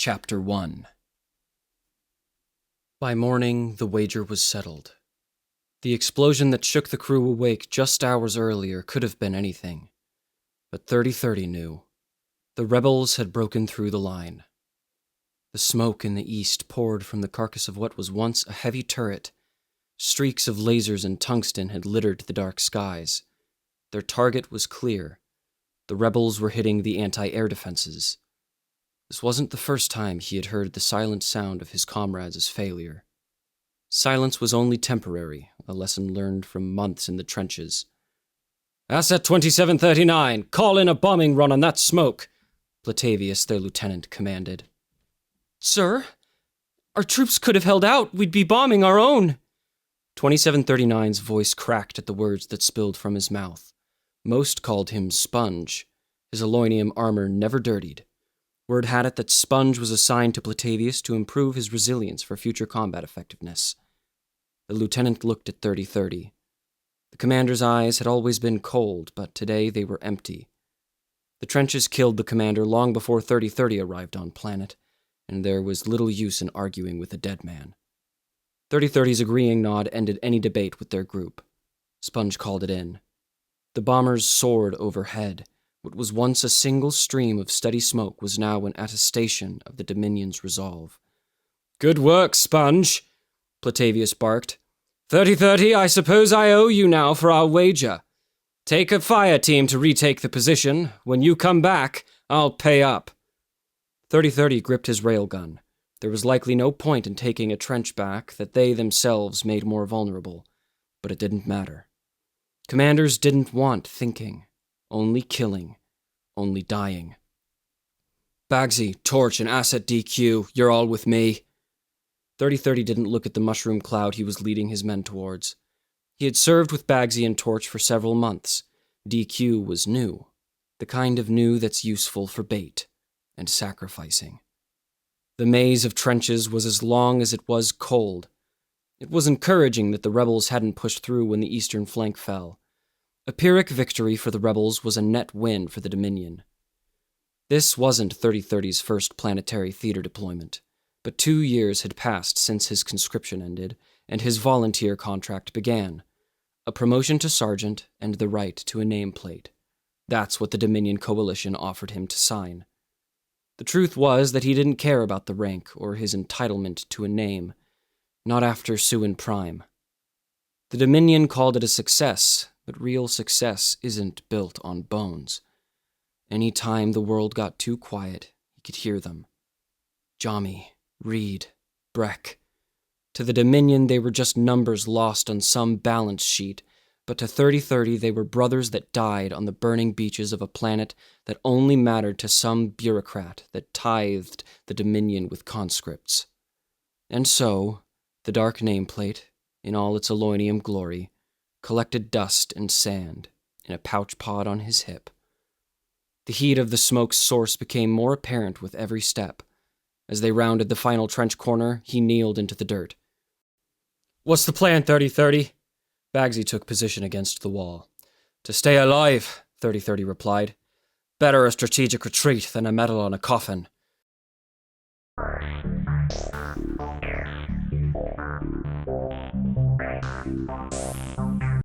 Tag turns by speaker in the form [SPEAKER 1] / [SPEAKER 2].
[SPEAKER 1] Chapter 1. By morning, the wager was settled. The explosion that shook the crew awake just hours earlier could have been anything. But 3030 knew. The rebels had broken through the line. The smoke in the east poured from the carcass of what was once a heavy turret. Streaks of lasers and tungsten had littered the dark skies. Their target was clear. The rebels were hitting the anti-air defenses. This wasn't the first time he had heard the silent sound of his comrades' failure. Silence was only temporary, a lesson learned from months in the trenches. "Asset 2739, call in a bombing run on that smoke," Platavius, their lieutenant, commanded.
[SPEAKER 2] "Sir, our troops could have held out. We'd be bombing our own."
[SPEAKER 1] 2739's voice cracked at the words that spilled from his mouth. Most called him Sponge. His Alloynium armor never dirtied. Word had it that Sponge was assigned to Platavius to improve his resilience for future combat effectiveness. The lieutenant looked at 3030. The commander's eyes had always been cold, but today they were empty. The trenches killed the commander long before 3030 arrived on planet, and there was little use in arguing with a dead man. 3030's agreeing nod ended any debate with their group. Sponge called it in. The bombers soared overhead. What was once a single stream of steady smoke was now an attestation of the Dominion's resolve. "Good work, Sponge," Platavius barked. 3030, I suppose I owe you now for our wager. Take a fire team to retake the position. When you come back, I'll pay up. 3030 gripped his railgun. There was likely no point in taking a trench back that they themselves made more vulnerable, but it didn't matter. Commanders didn't want thinking. Only killing. Only dying. "Bagsy, Torch, and Asset DQ, you're all with me." 3030 didn't look at the mushroom cloud he was leading his men towards. He had served with Bagsy and Torch for several months. DQ was new. The kind of new that's useful for bait and sacrificing. The maze of trenches was as long as it was cold. It was encouraging that the rebels hadn't pushed through when the eastern flank fell. A Pyrrhic victory for the rebels was a net win for the Dominion. This wasn't 3030's first planetary theater deployment, but 2 years had passed since his conscription ended, and his volunteer contract began. A promotion to sergeant and the right to a nameplate. That's what the Dominion Coalition offered him to sign. The truth was that he didn't care about the rank or his entitlement to a name, not after Suin Prime. The Dominion called it a success, but real success isn't built on bones. Any time the world got too quiet, he could hear them. Jami, Reed, Breck. To the Dominion, they were just numbers lost on some balance sheet, but to 3030 they were brothers that died on the burning beaches of a planet that only mattered to some bureaucrat that tithed the Dominion with conscripts. And so, the dark nameplate, in all its Alloynium glory, collected dust and sand in a pouch pod on his hip. The heat of the smoke's source became more apparent with every step. As they rounded the final trench corner, he kneeled into the dirt. "What's the plan, 3030? Bagsy took position against the wall. "To stay alive," 3030 replied. "Better a strategic retreat than a medal on a coffin.